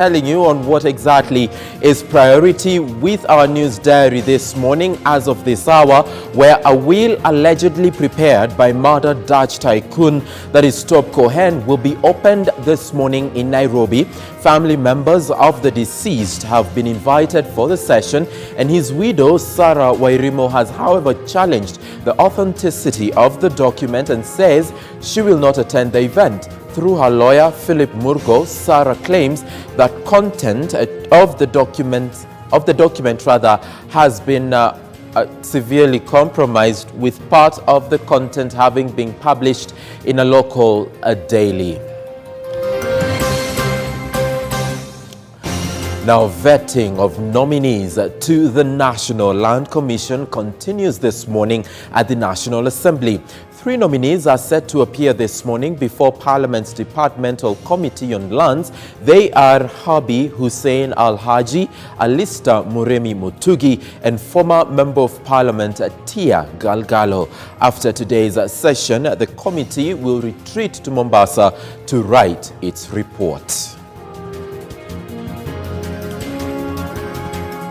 telling you on what exactly is priority with our news diary this morning as of this hour, where a will allegedly prepared by murdered Dutch tycoon that is Top Cohen will be opened this morning in Nairobi. Family members of the deceased have been invited for the session, and his widow Sarah Wairimo has however challenged the authenticity of the document and says she will not attend the event. Through her lawyer, Philip Murgo, Sarah claims that content of the document has been severely compromised, with part of the content having been published in a local daily. Now, vetting of nominees to the National Land Commission continues this morning at the National Assembly. 3 nominees are set to appear this morning before Parliament's Departmental Committee on Lands. They are Habi Hussein Al-Haji, Alista Muremi Mutugi, and former Member of Parliament Tia Galgalo. After today's session, the committee will retreat to Mombasa to write its report.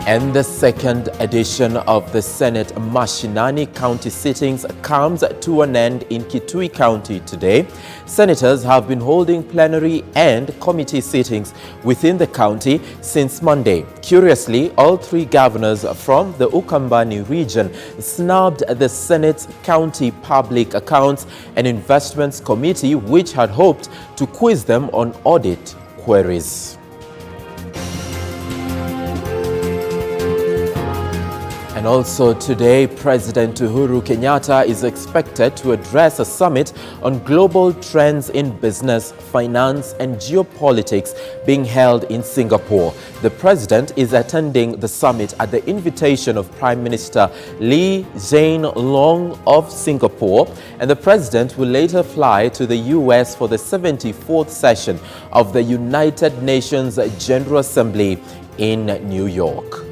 And the second edition of the Senate Mashinani County sittings comes to an end in Kitui County today. Senators have been holding plenary and committee sittings within the county since Monday. Curiously, all 3 governors from the Ukambani region snubbed the Senate's County Public Accounts and Investments Committee, which had hoped to quiz them on audit queries. And also today, President Uhuru Kenyatta is expected to address a summit on global trends in business, finance, and geopolitics being held in Singapore. The president is attending the summit at the invitation of Prime Minister Lee Hsien Loong of Singapore, and the president will later fly to the US for the 74th session of the United Nations General Assembly in New York.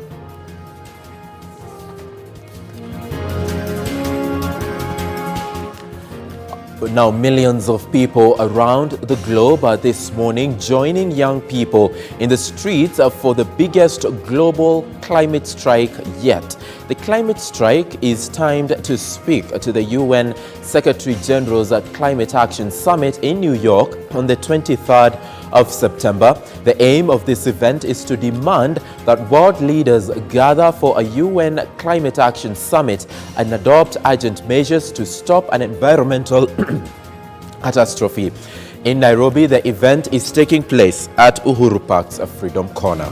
Now, millions of people around the globe are this morning joining young people in the streets for the biggest global climate strike yet. The climate strike is timed to speak to the UN Secretary General's Climate Action Summit in New York on the 23rd of September. The aim of this event is to demand that world leaders gather for a UN Climate Action Summit and adopt urgent measures to stop an environmental catastrophe. In Nairobi, the event is taking place at Uhuru Park's Freedom Corner.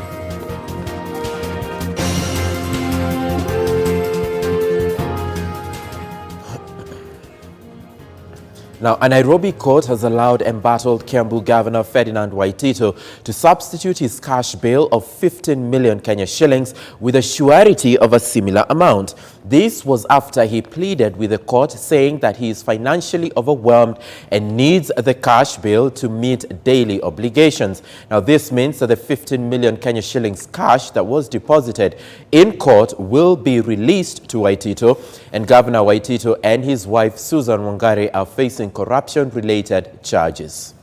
Now, a Nairobi court has allowed embattled Kiambu Governor Ferdinand Waitito to substitute his cash bail of 15 million Kenya shillings with a surety of a similar amount. This was after he pleaded with the court, saying that he is financially overwhelmed and needs the cash bail to meet daily obligations. Now, this means that the 15 million Kenya shillings cash that was deposited in court will be released to Waitito, and Governor Waitito and his wife Susan Wangari are facing corruption-related charges.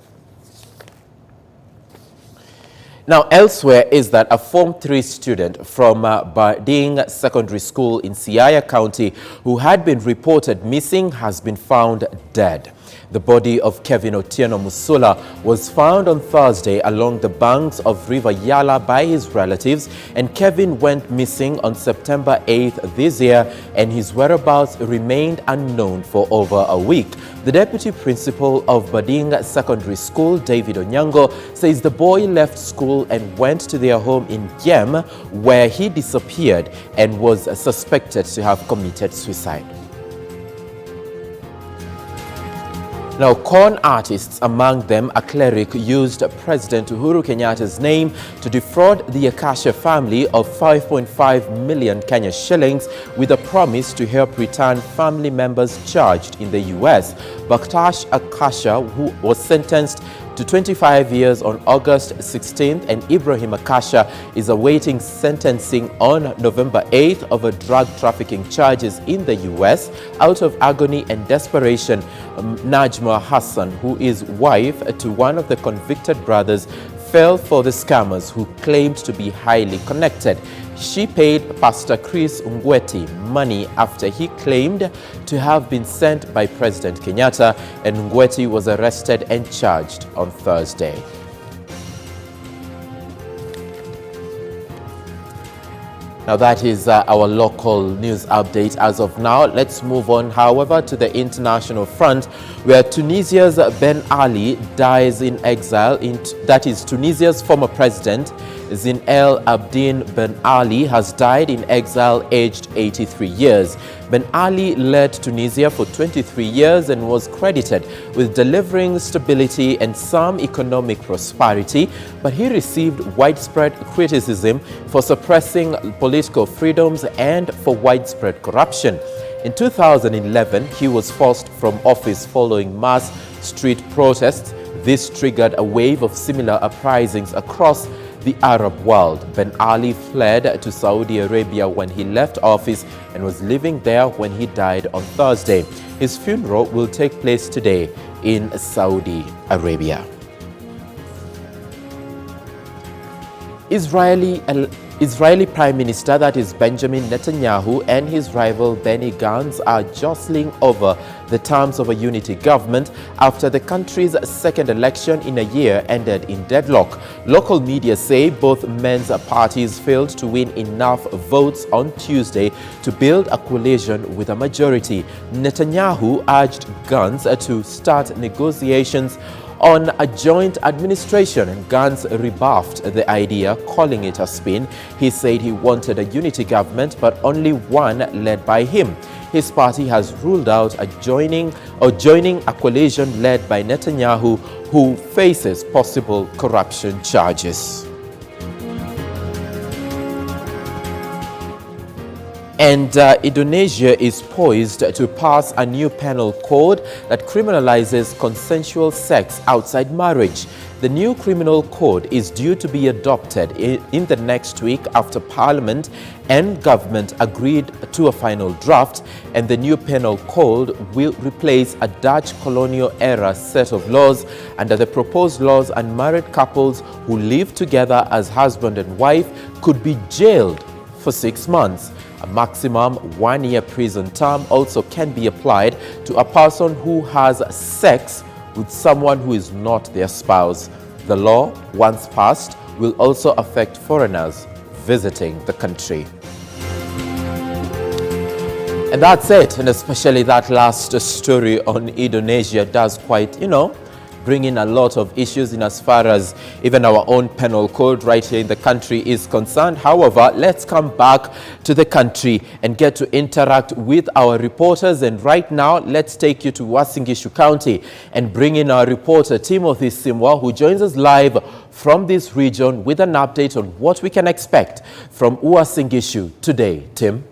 Now, elsewhere is that a Form 3 student from Bading Secondary School in Siaya County who had been reported missing has been found dead. The body of Kevin Otieno Musula was found on Thursday along the banks of River Yala by his relatives, and Kevin went missing on September 8th this year, and his whereabouts remained unknown for over a week. The deputy principal of Bading Secondary School, David Onyango, says the boy left school and went to their home in Gem, where he disappeared and was suspected to have committed suicide. Now, con artists, among them a cleric, used President Uhuru Kenyatta's name to defraud the Akasha family of 5.5 million Kenya shillings with a promise to help return family members charged in the US. Bakhtash Akasha, who was sentenced to 25 years on August 16th, and Ibrahim Akasha is awaiting sentencing on November 8th over drug trafficking charges in the US. Out of agony and desperation, Najma Hassan, who is wife to one of the convicted brothers, fell for the scammers who claimed to be highly connected. She paid Pastor Chris Ngweti money after he claimed to have been sent by President Kenyatta, and Ngweti was arrested and charged on Thursday. Now that is our local news update as of now. Let's move on, however, to the international front, where Tunisia's Ben Ali dies in exile. That is, Tunisia's former president, Zine El Abidine Ben Ali, has died in exile aged 83 years. Ben Ali led Tunisia for 23 years and was credited with delivering stability and some economic prosperity, but he received widespread criticism for suppressing political freedoms and for widespread corruption. In 2011, he was forced from office following mass street protests. This triggered a wave of similar uprisings across the Arab world. Ben Ali fled to Saudi Arabia when he left office and was living there when he died on Thursday. His funeral will take place today in Saudi Arabia. Israeli Prime Minister, that is Benjamin Netanyahu, and his rival Benny Gantz are jostling over the terms of a unity government after the country's second election in a year ended in deadlock. Local media say both men's parties failed to win enough votes on Tuesday to build a coalition with a majority. Netanyahu urged Gantz to start negotiations on a joint administration, and Gantz rebuffed the idea, calling it a spin. He said he wanted a unity government, but only one led by him. His party has ruled out joining a coalition led by Netanyahu, who faces possible corruption charges. And Indonesia is poised to pass a new penal code that criminalizes consensual sex outside marriage. The new criminal code is due to be adopted in the next week after Parliament and government agreed to a final draft, and the new penal code will replace a Dutch colonial-era set of laws. Under the proposed laws, unmarried couples who live together as husband and wife could be jailed for 6 months. A maximum 1-year prison term also can be applied to a person who has sex with someone who is not their spouse. The law, once passed, will also affect foreigners visiting the country. And that's it, and especially that last story on Indonesia does quite, bring in a lot of issues in as far as even our own penal code right here in the country is concerned. However, let's come back to the country and get to interact with our reporters. And right now, let's take you to Uasin Gishu County and bring in our reporter, Timothy Simwa, who joins us live from this region with an update on what we can expect from Uasin Gishu today. Tim?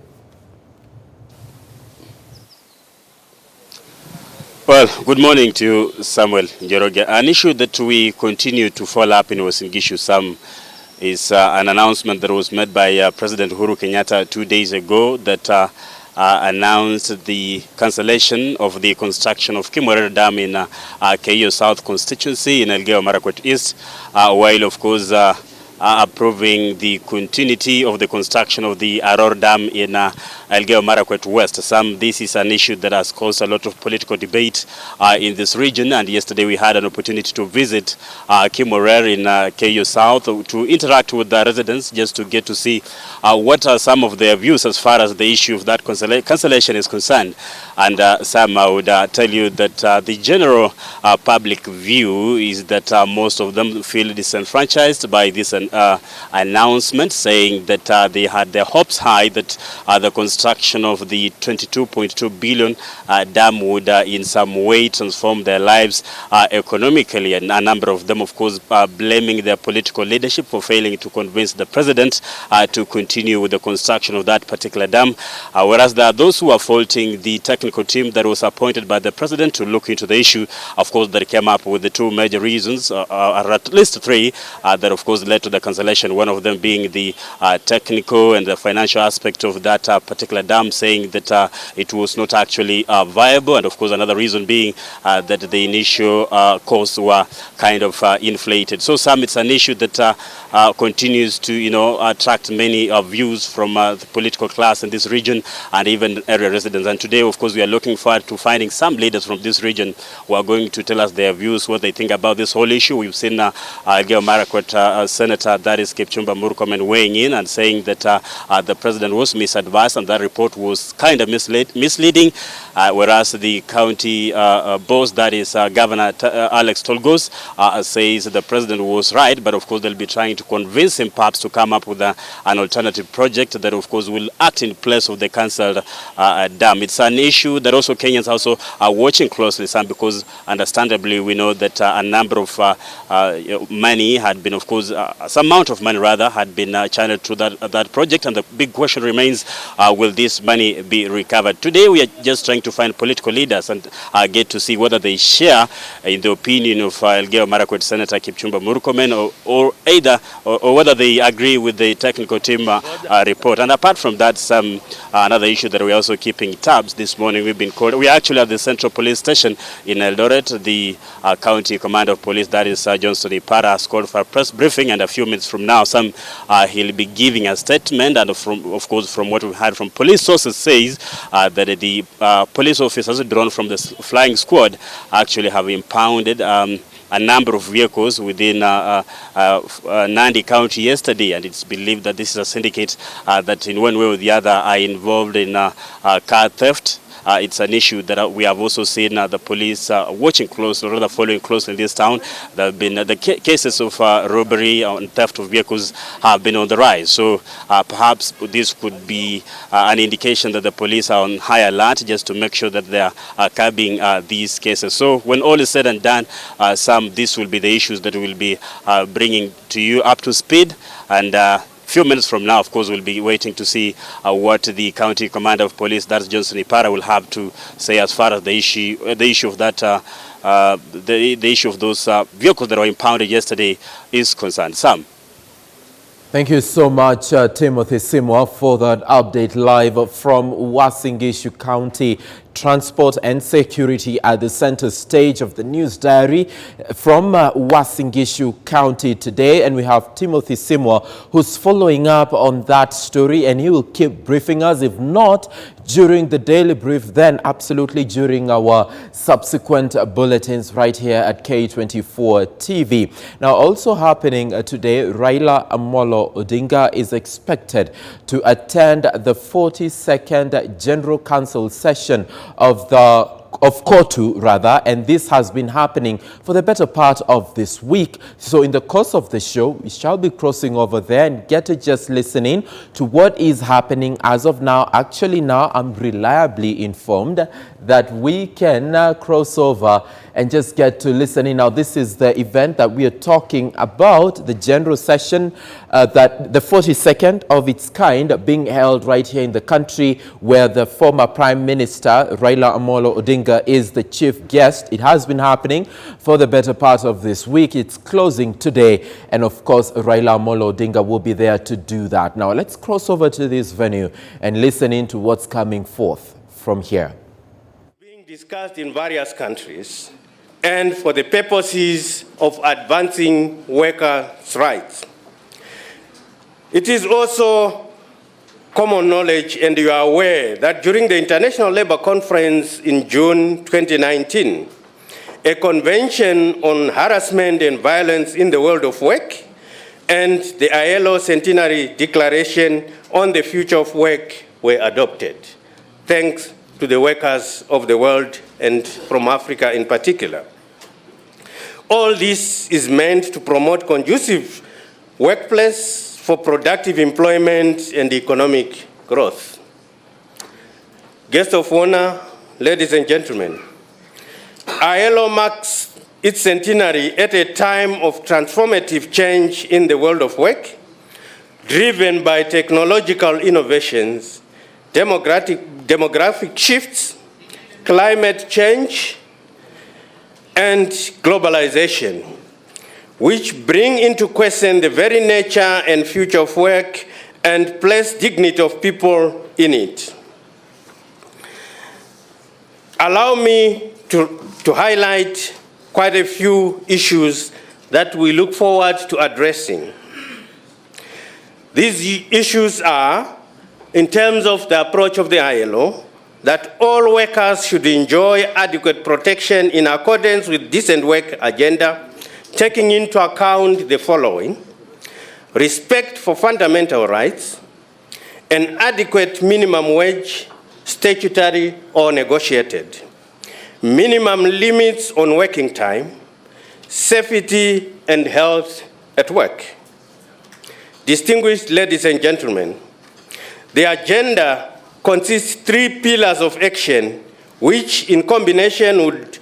Well, good morning to you, Samuel Njoroge. An issue that we continue to follow up in Uasin Gishu some is an announcement that was made by President Uhuru Kenyatta 2 days ago that announced the cancellation of the construction of Kimwerere Dam in Keio South constituency in Elgeyo Marakwet East, while of course approving the continuity of the construction of the Aror Dam in Elgeyo Marakwet West. This is an issue that has caused a lot of political debate in this region, and yesterday we had an opportunity to visit Kimwerere in Keio South to interact with the residents just to get to see what are some of their views as far as the issue of that cancellation is concerned. And Sam, I would tell you that the general public view is that most of them feel disenfranchised by this announcement, saying that they had their hopes high that the construction of the 22.2 billion dam would in some way transform their lives economically. And a number of them, of course, are blaming their political leadership for failing to convince the president to continue with the construction of that particular dam, whereas there are those who are faulting the technical technical team that was appointed by the president to look into the issue. Of course, that came up with the two major reasons, or at least three, that of course led to the cancellation. One of them being the technical and the financial aspect of that particular dam, saying that it was not actually viable, and of course another reason being that the initial costs were kind of inflated. So it's an issue that continues to attract many views from the political class in this region and even area residents. And today, of course, we are looking forward to finding some leaders from this region who are going to tell us their views, what they think about this whole issue. We've seen Elgeyo Marakwet Senator, that is Kipchumba Murkomen, weighing in and saying that the president was misadvised and that report was kind of misleading, whereas the county boss, that is Governor Alex Tolgos, says the president was right, but of course they'll be trying to convince him perhaps to come up with an alternative project that of course will act in place of the cancelled dam. It's an issue that also Kenyans also are watching closely, Sam, because understandably we know that a number of money had been, of course, some amount of money rather had been channeled to that project, and the big question remains, will this money be recovered? Today we are just trying to find political leaders and get to see whether they share in the opinion of Elgeyo Marakwet Senator Kipchumba Murkomen, or whether they agree with the technical team report. And apart from that, another issue that we're also keeping tabs this morning, we've been called, we are actually at the Central Police Station in Eldoret. The County Commander of Police, that is Johnson Ipara, has called for a press briefing, and a few minutes from now he'll be giving a statement, and of course from what we've heard from police sources says that the police officers drawn from the flying squad actually have impounded a number of vehicles within Nandi County yesterday, and it's believed that this is a syndicate that in one way or the other are involved in car theft. It's an issue that we have also seen the police watching closely, or rather following closely in this town. There have been the cases of robbery and theft of vehicles have been on the rise. So perhaps this could be an indication that the police are on high alert, just to make sure that they are curbing these cases. So when all is said and done, this will be the issues that we'll be bringing to you up to speed. And few minutes from now, of course, we'll be waiting to see what the County Commander of Police, that's Johnson Ipara, will have to say as far as the issue of that the issue of those vehicles that were impounded yesterday is concerned. Sam. Thank you so much, Timothy Simwa, for that update live from Uasin Gishu County. Transport and security at the center stage of the news diary from Uasin Gishu County today. And we have Timothy Simwa, who's following up on that story, and he will keep briefing us. If not during the daily brief, then absolutely during our subsequent bulletins right here at K24 TV. Now, also happening today, Raila Amolo Odinga is expected to attend the 42nd General Council session of Kotu, rather, and this has been happening for the better part of this week. So in the course of the show, we shall be crossing over there and get to just listening to what is happening as of now. Actually, now I'm reliably informed that we can cross over and just get to listening. Now, this is the event that we are talking about, the general session, that the 42nd of its kind being held right here in the country, where the former Prime Minister, Raila Amolo Odinga, is the chief guest. It has been happening for the better part of this week. It's closing today. And of course, Raila Amolo Odinga will be there to do that. Now, let's cross over to this venue and listen in to what's coming forth from here. Being discussed in various countries, and for the purposes of advancing workers' rights. It is also common knowledge, and you are aware, that during the International Labour Conference in June 2019, a convention on harassment and violence in the world of work and the ILO Centenary Declaration on the Future of Work were adopted, thanks to the workers of the world and from Africa in particular. All this is meant to promote conducive workplace for productive employment and economic growth. Guests of honor, ladies and gentlemen, ILO marks its centenary at a time of transformative change in the world of work, driven by technological innovations, demographic shifts, climate change, and globalization, which bring into question the very nature and future of work and place dignity of people in it. Allow me to highlight quite a few issues that we look forward to addressing. These issues are, in terms of the approach of the ILO, that all workers should enjoy adequate protection in accordance with decent work agenda, taking into account the following: respect for fundamental rights, an adequate minimum wage, statutory or negotiated, minimum limits on working time, safety and health at work. Distinguished ladies and gentlemen, the agenda consists 3 pillars of action, which in combination would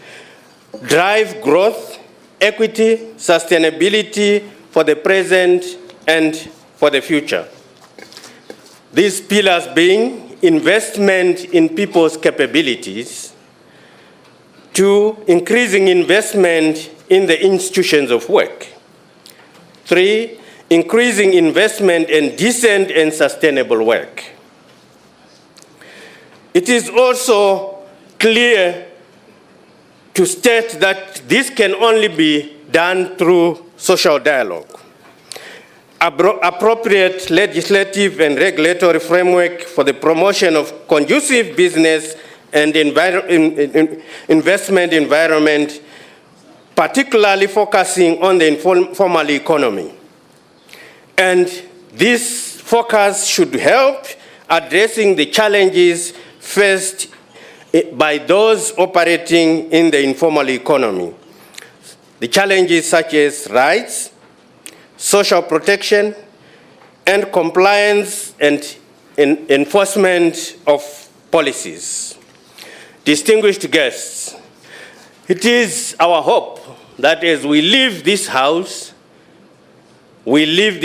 drive growth, equity, sustainability for the present and for the future. These pillars being investment in people's capabilities, 2, increasing investment in the institutions of work, 3, increasing investment in decent and sustainable work. It is also clear to state that this can only be done through social dialogue. Appropriate legislative and regulatory framework for the promotion of conducive business and investment environment, particularly focusing on the informal economy. And this focus should help addressing the challenges faced by those operating in the informal economy. The challenges such as rights, social protection, and compliance and enforcement of policies. Distinguished guests, it is our hope that as we leave this house with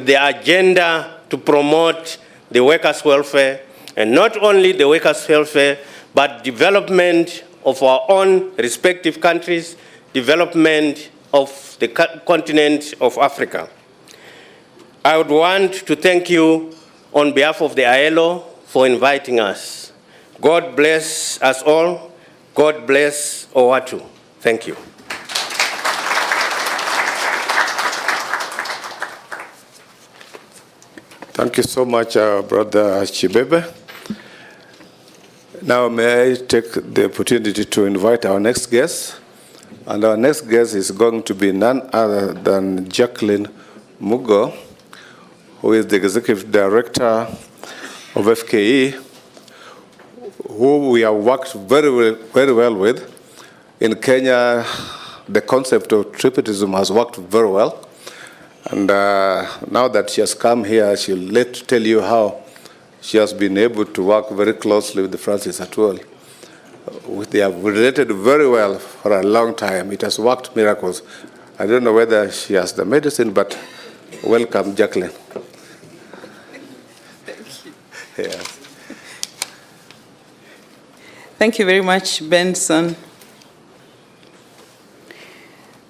the agenda to promote the workers' welfare, and not only the workers' welfare, but development of our own respective countries, development of the continent of Africa. I would want to thank you on behalf of the ILO for inviting us. God bless us all. God bless Owatu. Thank you. Thank you so much, Brother Chibebe. Now may I take the opportunity to invite our next guest. And our next guest is going to be none other than Jacqueline Mugo, who is the Executive Director of FKE, who we have worked very well with. In Kenya, the concept of tripartism has worked very well. And now that she has come here, she'll tell you how she has been able to work very closely with Francis Atwoli. They have related very well for a long time. It has worked miracles. I don't know whether she has the medicine, but welcome, Jacqueline. Thank you. Yes. Thank you very much, Benson.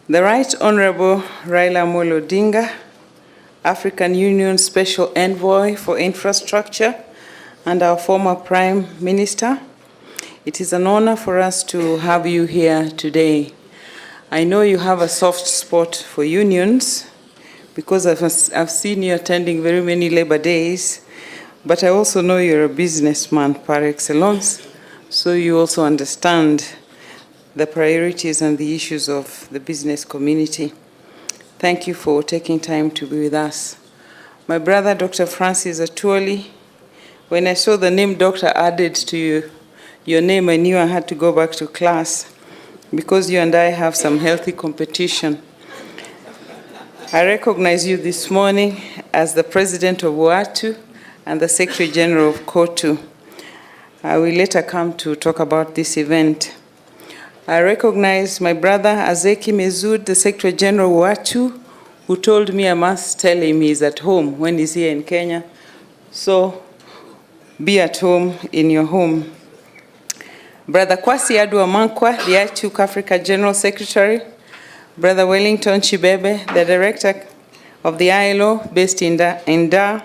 The Right Honorable Raila Amolo Odinga, African Union Special Envoy for Infrastructure, and our former Prime Minister, it is an honor for us to have you here today. I know you have a soft spot for unions because I've seen you attending very many Labor Days, but I also know you're a businessman par excellence, so you also understand the priorities and the issues of the business community. Thank you for taking time to be with us. My brother, Dr. Francis Atwoli, when I saw the name doctor added to your name, I knew I had to go back to class because you and I have some healthy competition. I recognize you this morning as the President of Owatu and the Secretary General of KOTU. I will later come to talk about this event. I recognize my brother Azeki Mezud, the Secretary General of Owatu, who told me I must tell him he's at home when he's here in Kenya. So be at home in your home. Brother Kwasi Adwa Mankwa, the ITUC Africa General Secretary, Brother Wellington Chibebe, the Director of the ILO based in Dar,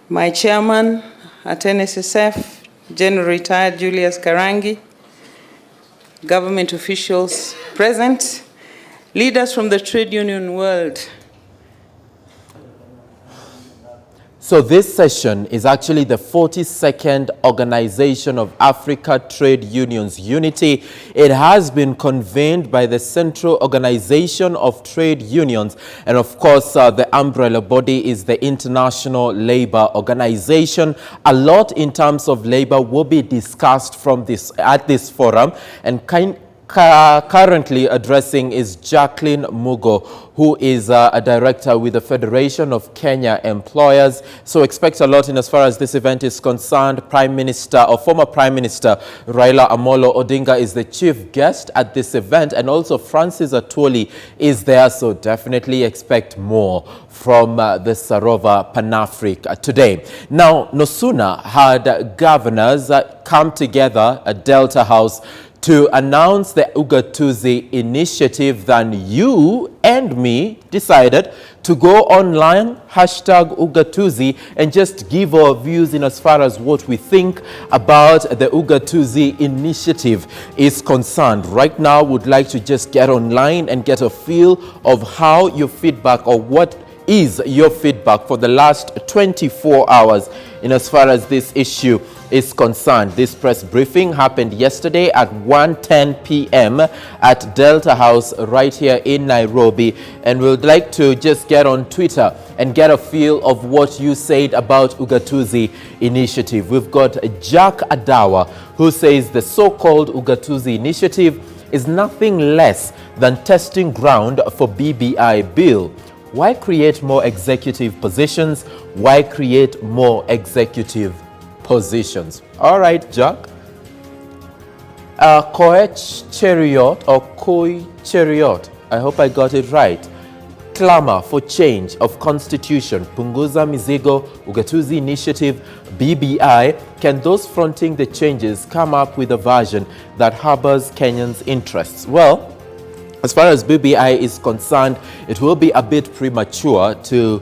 my Chairman at NSSF, General Retired Julius Karangi, government officials present, leaders from the trade union world. So this session is actually the 42nd Organization of Africa Trade Unions Unity. It has been convened by the Central Organization of Trade Unions. And of course, the umbrella body is the International Labor Organization. A lot in terms of labor will be discussed at this forum. And currently addressing is Jacqueline Mugo, who is a director with the Federation of Kenya Employers. So expect a lot in as far as this event is concerned. Prime Minister or former Prime Minister Raila Amolo Odinga is the chief guest at this event, and also Francis Atwoli is there. So definitely expect more from the Sarova Pan-Africa today. Now, no sooner had governors come together at Delta House to announce the Ugatuzi initiative than you and me decided to go online, hashtag Ugatuzi, and just give our views in as far as what we think about the Ugatuzi initiative is concerned. Right now, would like to just get online and get a feel of how your feedback, or what is your feedback for the last 24 hours in as far as this issue is concerned. This press briefing happened yesterday at 1:10 p.m. at Delta House right here in Nairobi, and we would like to just get on Twitter and get a feel of what you said about Ugatuzi initiative. We've got Jack Adawa, who says the so-called Ugatuzi initiative is nothing less than testing ground for BBI bill. Why create more executive positions? Why create more executive positions? All right, Jack. Koech Cheriot, or Koi Cheriot, I hope I got it right. Clamor for change of constitution, Punguza Mizigo, Ugatuzi initiative, BBI. Can those fronting the changes come up with a version that harbors Kenyans' interests? Well, as far as BBI is concerned, it will be a bit premature to,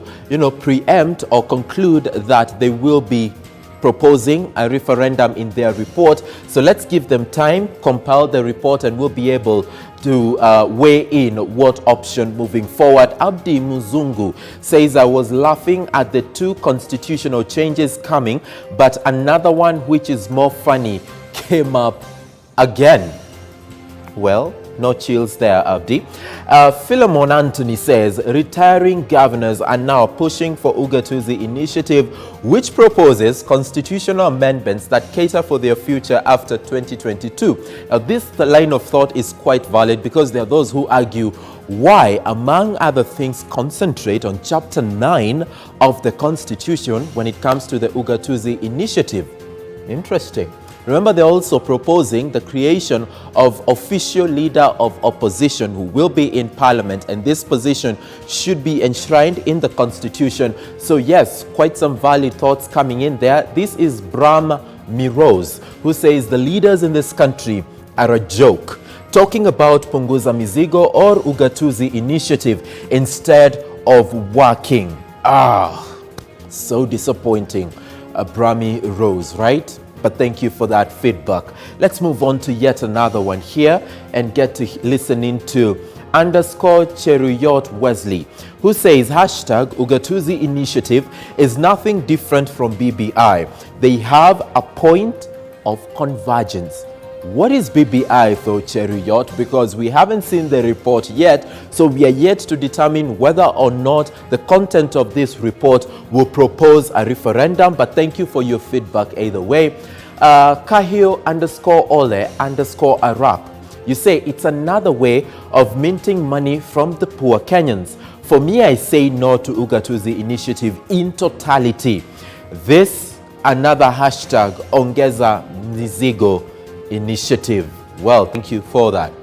preempt or conclude that they will be proposing a referendum in their report. So let's give them time, compile the report, and we'll be able to weigh in what option moving forward. Abdi Muzungu says, I was laughing at the two constitutional changes coming, but another one which is more funny came up again. Well, no chills there, Abdi. Philemon Anthony says, retiring governors are now pushing for Ugatuzi initiative, which proposes constitutional amendments that cater for their future after 2022. Now, this line of thought is quite valid, because there are those who argue, why, among other things, concentrate on Chapter 9 of the Constitution when it comes to the Ugatuzi initiative? Interesting. Remember, they're also proposing the creation of official leader of opposition who will be in parliament, and this position should be enshrined in the constitution. So yes, quite some valid thoughts coming in there. This is Bram Miroz, who says the leaders in this country are a joke, talking about Punguza Mizigo or Ugatuzi initiative instead of working. So disappointing, Brami Rose, right? But thank you for that feedback. Let's move on to yet another one here and get to listening to _Cheruyot Wesley, who says hashtag Ugatuzi initiative is nothing different from BBI. They have a point of convergence. What is BBI though, Cheruyot? Because we haven't seen the report yet, so we are yet to determine whether or not the content of this report will propose a referendum. But thank you for your feedback either way. Kahio _Ole _Arap. You say it's another way of minting money from the poor Kenyans. For me, I say no to Ugatuzi initiative in totality. This another hashtag Ongeza Mizigo initiative. Well, thank you for that.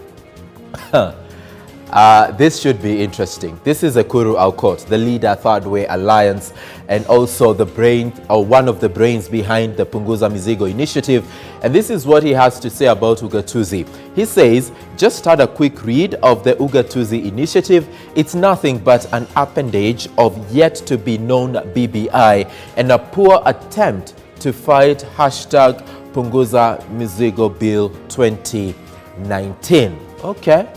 This should be interesting. This is Ekuru Aukot, the leader, Third Way Alliance, and also the brain, or one of the brains behind the Punguza Mizigo initiative. And this is what he has to say about Ugatuzi. He says, just had a quick read of the Ugatuzi initiative. It's nothing but an appendage of yet to be known BBI and a poor attempt to fight hashtag Punguza Mizigo Bill 2019. Okay.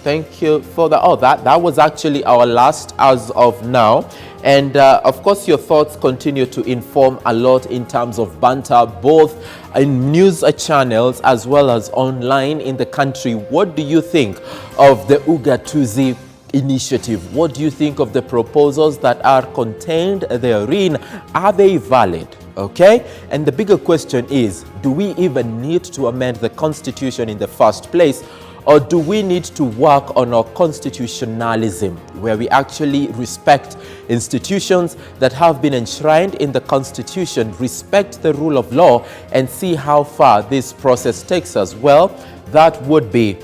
Thank you for that. Oh, that was actually our last as of now. And of course, your thoughts continue to inform a lot in terms of banter, both in news channels as well as online in the country. What do you think of the Ugatuzi initiative? What do you think of the proposals that are contained therein? Are they valid? Okay? And the bigger question is, do we even need to amend the Constitution in the first place? Or do we need to work on our constitutionalism, where we actually respect institutions that have been enshrined in the Constitution, respect the rule of law, and see how far this process takes us? Well, that would be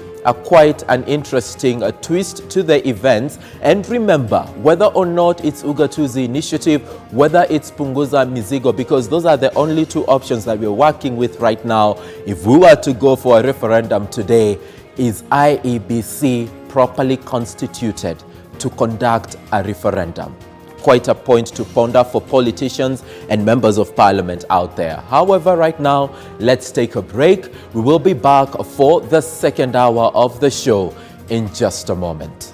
quite an interesting twist to the events. And remember, whether or not it's Ugatuzi initiative, whether it's Punguza Mizigo, because those are the only two options that we're working with right now. If we were to go for a referendum today, is IEBC properly constituted to conduct a referendum? Quite a point to ponder for politicians and members of parliament out there. However, right now, let's take a break. We will be back for the second hour of the show in just a moment.